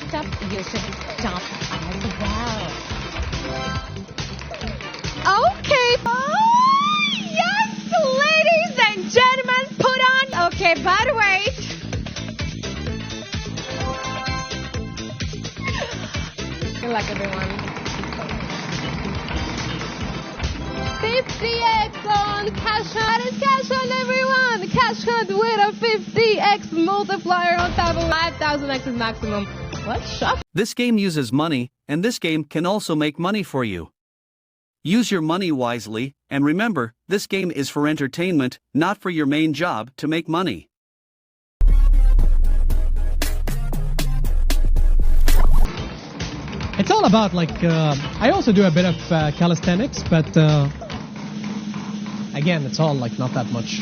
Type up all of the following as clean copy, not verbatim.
stop, you should stop as well. Okay. Oh, yes, ladies and gentlemen, put on. Okay, but wait. Good luck, everyone. 50x on cash hunt. It's cash hunt, everyone. Cash hunt with a 50x multiplier on top of 5,000x is maximum. What's up? This game uses money, and this game can also make money for you. Use your money wisely, and remember, this game is for entertainment, not for your main job to make money. It's all about, like, I also do a bit of calisthenics, but again, it's all, like, not that much.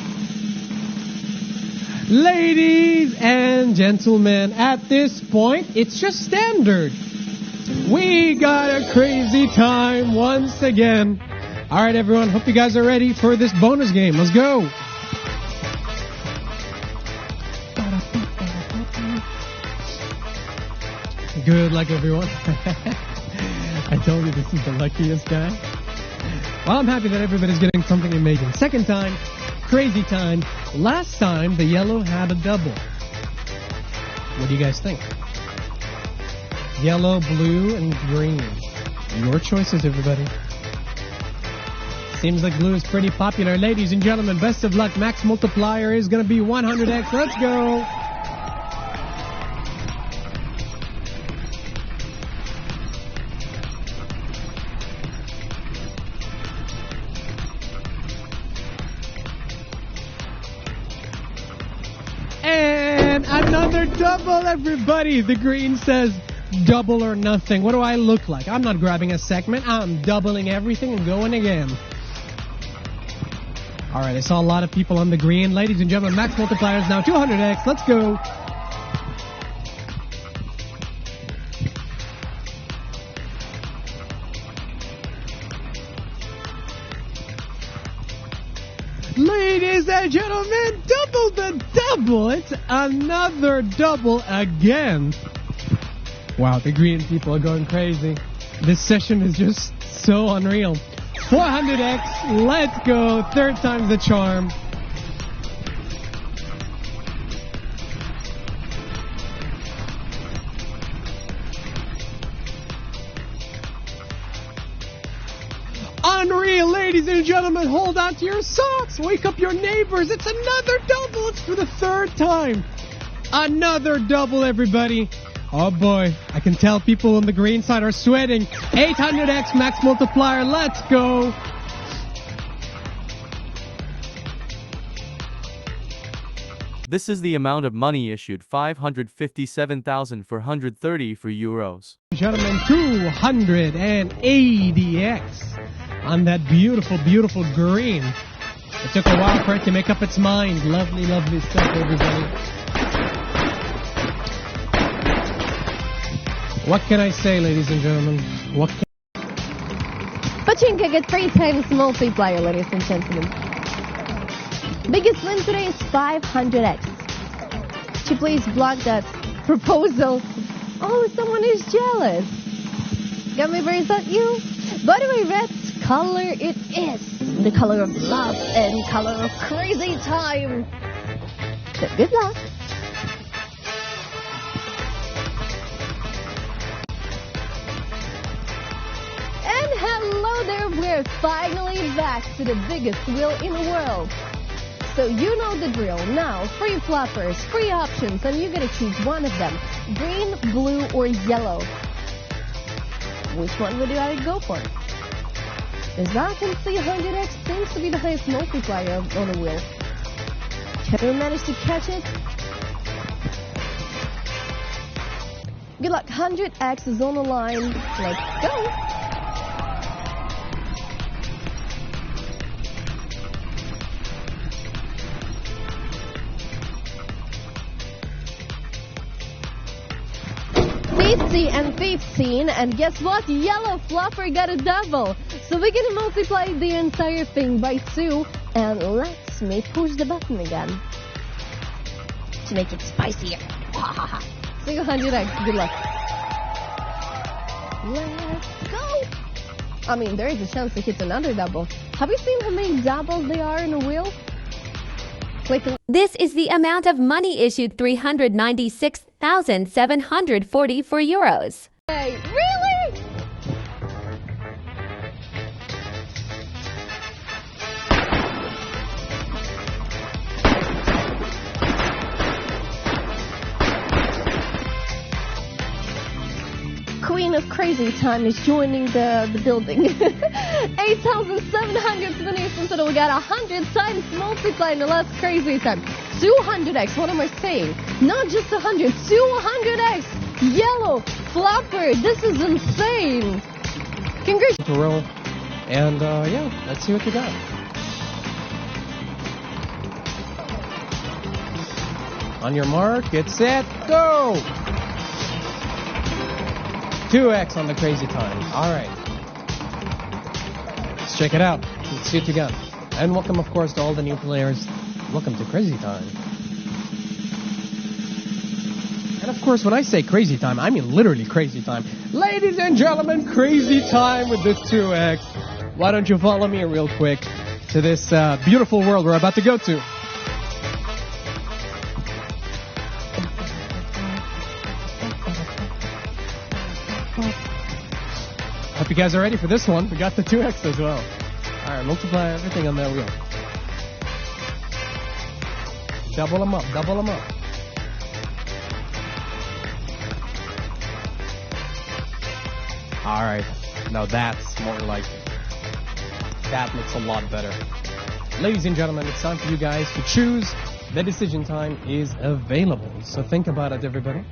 Ladies and gentlemen, at this point, it's just standard. We got a crazy time once again. All right, everyone, hope you guys are ready for this bonus game. Let's go. Good luck, everyone. I told you this is the luckiest guy. Well, I'm happy that everybody's getting something amazing. Second time, crazy time. Last time, the yellow had a double. What do you guys think? Yellow, blue, and green. Your choices, everybody. Seems like blue is pretty popular. Ladies and gentlemen, best of luck. Max multiplier is going to be 100x. Let's go. And another double, everybody. The green says double or nothing. What do I look like? I'm not grabbing a segment. I'm doubling everything and going again. All right, I saw a lot of people on the green. Ladies and gentlemen, max multiplier is now 200x. Let's go. Ladies and gentlemen, double the double. It's another double again. Wow, the green people are going crazy. This session is just so unreal. 400x, let's go. Third time's the charm. Unreal, ladies and gentlemen, hold on to your socks. Wake up your neighbors. It's another double. It's for the third time. Another double, everybody. Oh boy, I can tell people on the green side are sweating. 800x max multiplier, let's go. This is the amount of money issued, 557,430 for euros. Gentlemen, 280x on that beautiful, beautiful green. It took a while for it to make up its mind. Lovely, lovely stuff, everybody. What can I say, ladies and gentlemen? What can... Pachinka get 3 times multiplier, ladies and gentlemen. Biggest win today is 500x. Could you please block that proposal? Oh, someone is jealous. Gummy bears at you? By the way, red color it is. The color of love and color of crazy time. So good luck. Hello there, we're finally back to the biggest wheel in the world. So you know the drill. Now, free floppers, free options, and you gotta choose one of them. Green, blue, or yellow. Which one would you rather go for? As I can see, 100x seems to be the highest multiplier on the wheel. Can you manage to catch it? Good luck, 100x is on the line. Let's go. And 15, and guess what? Yellow flopper got a double. So we're gonna multiply the entire thing by 2, and let me push the button again to make it spicier. 200x, good luck. Let's go. I mean, there is a chance to hit another double. Have you seen how many doubles there are in a wheel? Like, This is the amount of money issued 396,744 euros. hey, really? Queen of Crazy Time is joining the building. 8,720 in total. We got 100 times multiplied in the last Crazy Time. 200x, what am I saying? Not just 100, 200x! Yellow, flopper, this is insane! Congratulations! To roll. And yeah, let's see what you got. On your mark, get set, go! 2x on the Crazy Time. Alright. Let's check it out. Let's see what you got. And welcome, of course, to all the new players. Welcome to Crazy Time. And of course, when I say Crazy Time, I mean literally Crazy Time. Ladies and gentlemen, Crazy Time with this 2x. Why don't you follow me real quick to this beautiful world we're about to go to. Hope you guys are ready for this one. We got the 2x as well. Alright, multiply everything on that wheel. Double them up, double them up. Alright, now that's more like it. That looks a lot better. Ladies and gentlemen, it's time for you guys to choose. The decision time is available. So think about it, everybody.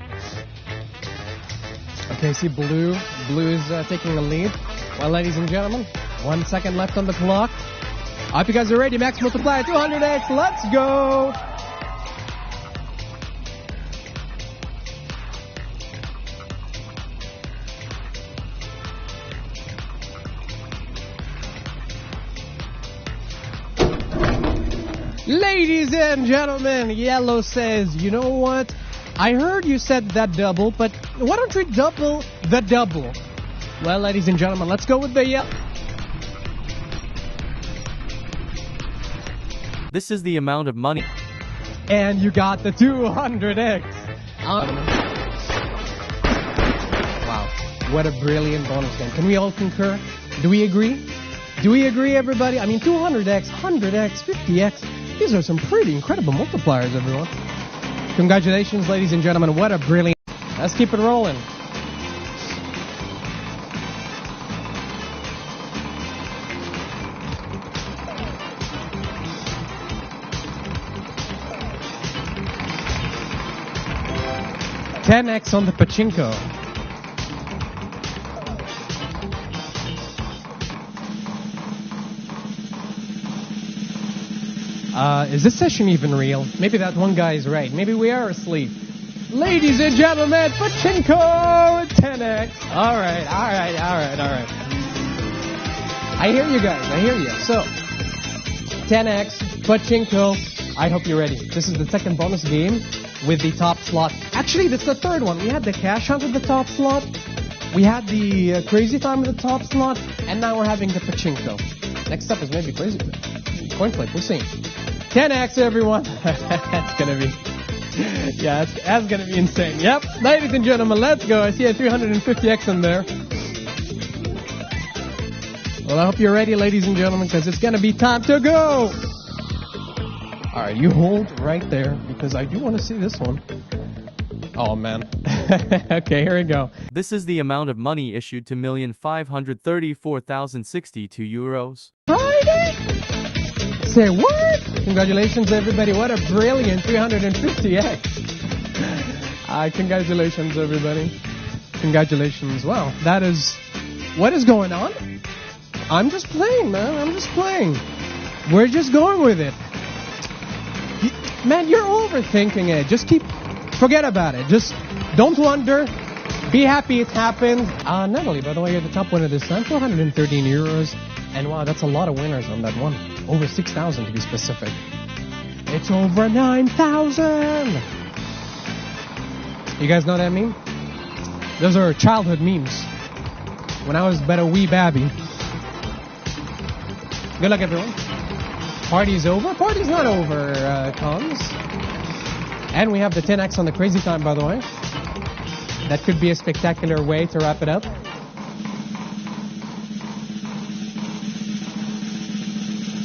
Okay, see blue. Blue is taking the lead. Well, ladies and gentlemen, 1 second left on the clock. I hope you guys are ready. Max multiplier 200x. Let's go. Ladies and gentlemen, yellow says, you know what? I heard you said that double, but why don't we double the double? Well, ladies and gentlemen, let's go with the yellow. This is the amount of money. And you got the 200x. Wow, what a brilliant bonus game. Can we all concur? Do we agree? Do we agree, everybody? I mean, 200x, 100x, 50x. These are some pretty incredible multipliers, everyone. Congratulations, ladies and gentlemen. What a brilliant... Let's keep it rolling. $10x on the pachinko. Is this session even real? Maybe that one guy is right. Maybe we are asleep. Ladies and gentlemen, pachinko 10x. All right. I hear you guys. I hear you. So, 10x, pachinko. I hope you're ready. This is the second bonus game with the top slot. Actually, this is the third one. We had the cash hunt with the top slot. We had the crazy time with the top slot. And now we're having the pachinko. Next up is maybe crazy. Coin flip. We'll see. 10x, everyone. That's gonna be... Yeah, that's gonna be insane. Yep. Ladies and gentlemen, let's go. I see a 350x in there. Well, I hope you're ready, ladies and gentlemen, because it's gonna be time to go. Alright, you hold right there, because I do want to see this one. Oh, man. Okay, here we go. This is the amount of money issued to 1,534,062 euros. Friday? Say what? Congratulations, everybody. What a brilliant 350x. Congratulations, everybody. Congratulations. Wow, that is... What is going on? I'm just playing, man. I'm just playing. We're just going with it. Man, you're overthinking it. Just forget about it. Just don't wonder. Be happy it happened. Natalie, by the way, you're the top winner this time. 413 euros. And wow, that's a lot of winners on that one. Over 6,000 to be specific. It's over 9,000. You guys know that meme? Those are childhood memes. when I was but a wee babby. Good luck, everyone. Party's over? Party's not over, Cons. And we have the 10x on the crazy time, by the way. That could be a spectacular way to wrap it up.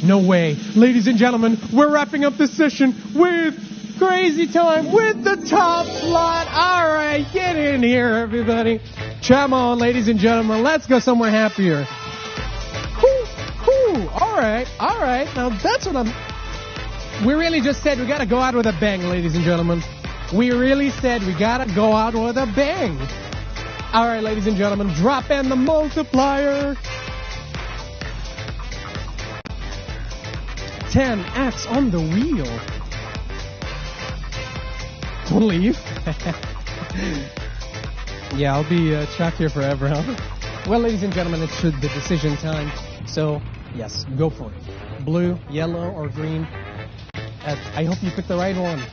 No way. Ladies and gentlemen, we're wrapping up this session with crazy time, with the top slot. All right, get in here, everybody. Come on, ladies and gentlemen. Let's go somewhere happier. All right. Now, that's what we really just said we got to go out with a bang, ladies and gentlemen. We really said we got to go out with a bang. All right, ladies and gentlemen, drop in the multiplier. 10x on the wheel. Don't leave. Yeah, I'll be trapped here forever, huh? Well, ladies and gentlemen, it's the decision time. So, yes, go for it. Blue, yellow, or green. I hope you pick the right one.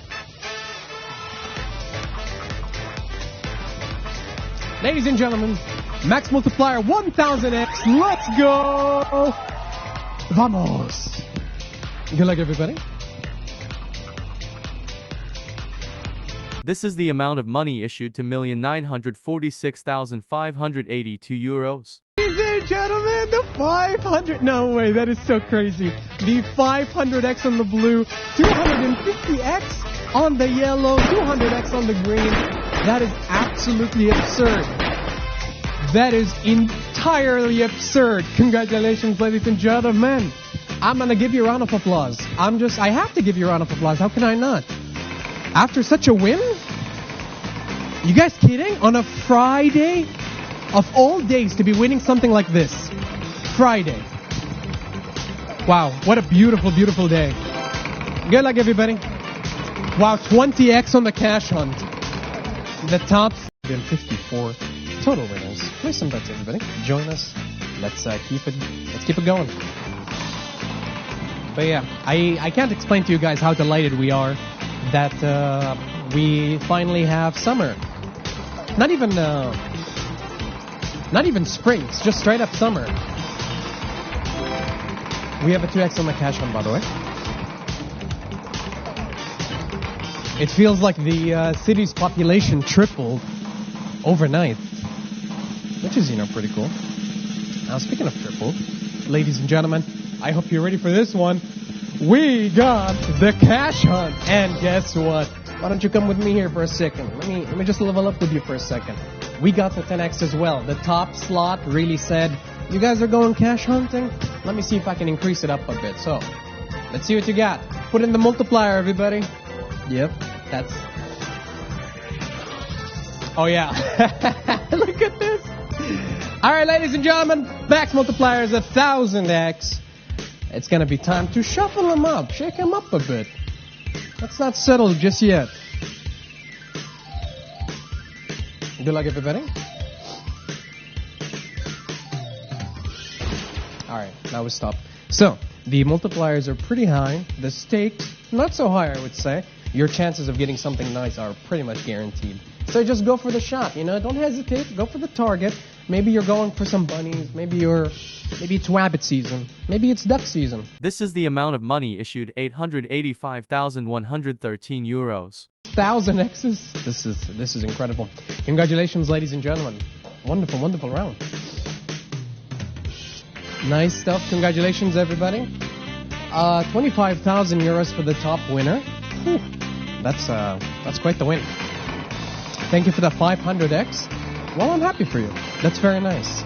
Ladies and gentlemen, max multiplier 1000x. Let's go! Vamos! Good luck, everybody. This is the amount of money issued to 1,946,582 euros. Ladies and gentlemen, the 500... No way, that is so crazy. The 500x on the blue, 250x on the yellow, 200x on the green. That is absolutely absurd. That is entirely absurd. Congratulations, ladies and gentlemen. I'm going to give you a round of applause. I have to give you a round of applause. How can I not? After such a win? You guys kidding? On a Friday? Of all days to be winning something like this. Friday. Wow, what a beautiful, beautiful day. Good luck, everybody. Wow, 20x on the cash hunt. The top 54 total winners. Play some bets, everybody. Join us. Let's keep it going. But yeah, I can't explain to you guys how delighted we are that we finally have summer. Not even spring, it's just straight up summer. We have a 2x on the cash hunt, by the way. It feels like the city's population tripled overnight, which is, pretty cool. Now, speaking of tripled, ladies and gentlemen, I hope you're ready for this one. We got the cash hunt, and guess what? Why don't you come with me here for a second? Let me just level up with you for a second. We got the 10x as well. The top slot really said, you guys are going cash hunting? Let me see if I can increase it up a bit. So, let's see what you got. Put in the multiplier, everybody. Yep, that's... Oh, yeah. Look at this. All right, ladies and gentlemen, max multiplier is 1000x. It's going to be time to shuffle them up, shake them up a bit. Let's not settle just yet. Good luck, everybody. All right, now we stop. So, the multipliers are pretty high. The stakes, not so high, I would say. Your chances of getting something nice are pretty much guaranteed. So just go for the shot, Don't hesitate. Go for the target. Maybe you're going for some bunnies. Maybe it's rabbit season. Maybe it's duck season. This is the amount of money issued 885,113 euros. 1000 X's. This is incredible. Congratulations, ladies and gentlemen. Wonderful, wonderful round. Nice stuff. Congratulations, everybody. 25,000 euros for the top winner. Whew. That's quite the win. Thank you for the 500x. Well, I'm happy for you. That's very nice.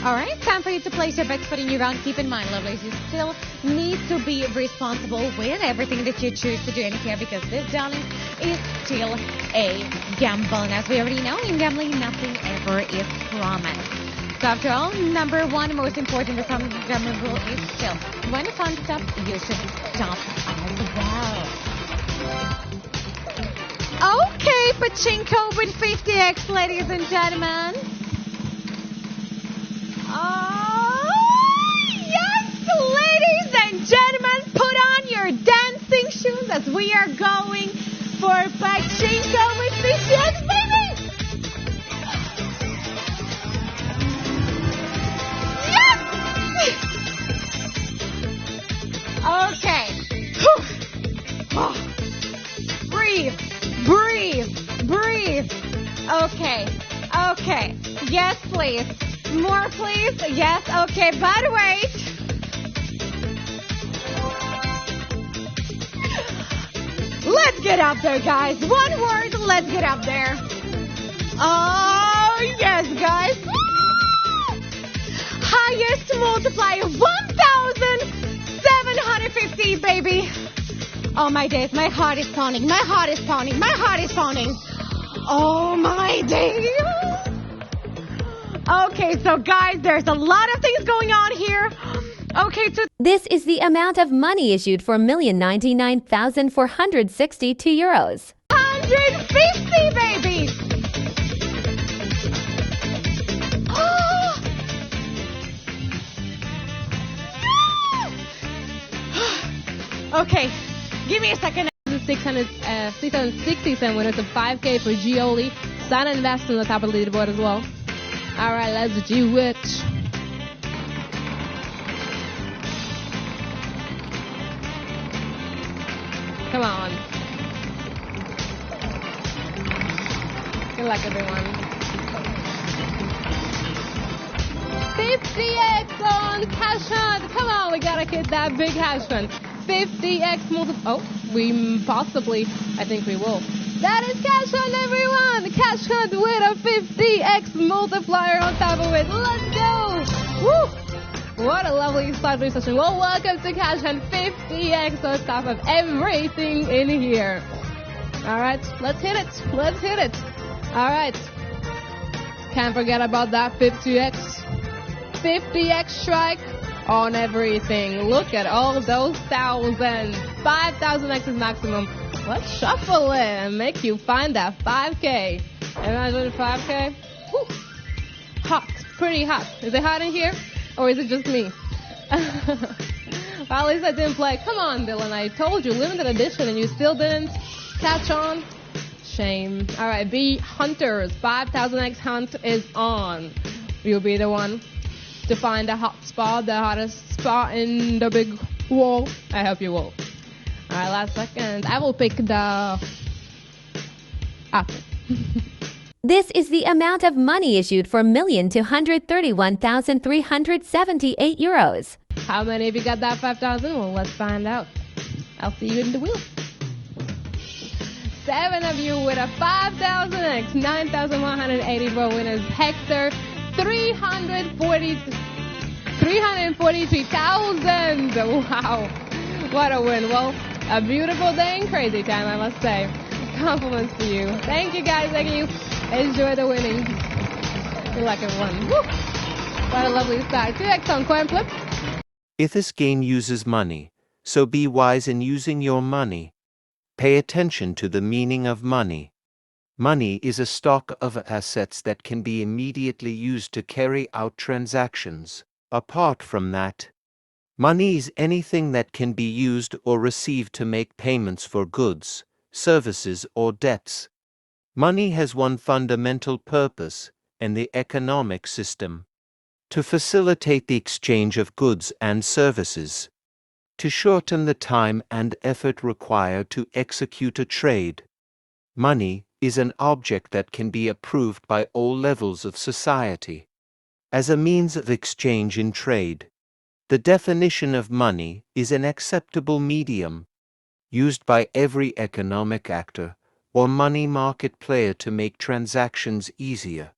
All right, time for you to place your bets for the new round. Keep in mind, lovelies, you still need to be responsible with everything that you choose to do in here because this, darling, is still a gamble. And as we already know, in gambling, nothing ever is promised. So after all, number one, most important, the gambling rule is still, when the fun stops, you should stop as well. Okay, Pachinko with 50x, ladies and gentlemen. Oh, yes, ladies and gentlemen, put on your dancing shoes as because we are going for pachinko with PCX, baby! Yes! Okay. Oh. Breathe. Okay. Yes, please. More, please. Yes, okay, but wait. Let's get up there, guys. One word, let's get up there. Oh, yes, guys. Highest multiplier, 1,750, baby. Oh, my days. My heart is pounding. Oh, my days. Okay, so guys, there's a lot of things going on here. Okay, so This is the amount of money issued for 1,099,462 euros. 150, baby. Okay, give me a second. 660 cent winners of 5K for Gioli. Sign and invest on the top of the leaderboard as well. All right, let's do it. Come on. Good luck, everyone. 50x on cash hunt. Come on, we gotta hit that big cash hunt. 50x multiple. Oh, we possibly. I think we will. That is cash hunt, everyone. Cash hunt with a 50x multiplier on top of it. Let's go. Woo! What a lovely start to the session. Well, welcome to Cash Hunt 50x on top of everything in here. All right, let's hit it. All right. Can't forget about that 50x. 50x strike on everything. Look at all those thousands. 5,000x is maximum. Let's shuffle it and make you find that 5K. Imagine 5K. Woo. Hot. Pretty hot. Is it hot in here? Or is it just me? Well, at least I didn't play. Come on, Dylan. I told you, limited edition, and you still didn't catch on. Shame. All right, B Hunters. 5,000x hunt is on. You'll be the one to find the hot spot, the hottest spot in the big wall. I hope you will. All right, last second. I will pick the apple. This is the amount of money issued for 1,231,378 euros. How many of you got that 5,000? Well, let's find out. I'll see you in the wheel. 7 of you with a 5,000x, 9,184 winners. Hector, 343,000. Wow, what a win. Well, a beautiful day in crazy time, I must say. Compliments to you. Thank you, guys. Thank you. Enjoy the winning. Good luck, everyone. Woo! What a lovely start. 2x on coin flip. If this game uses money, so be wise in using your money. Pay attention to the meaning of money. Money is a stock of assets that can be immediately used to carry out transactions. Apart from that, money is anything that can be used or received to make payments for goods, services, or debts. Money has one fundamental purpose in the economic system: to facilitate the exchange of goods and services, to shorten the time and effort required to execute a trade. Money is an object that can be approved by all levels of society as a means of exchange in trade. The definition of money is an acceptable medium used by every economic actor or money market player to make transactions easier.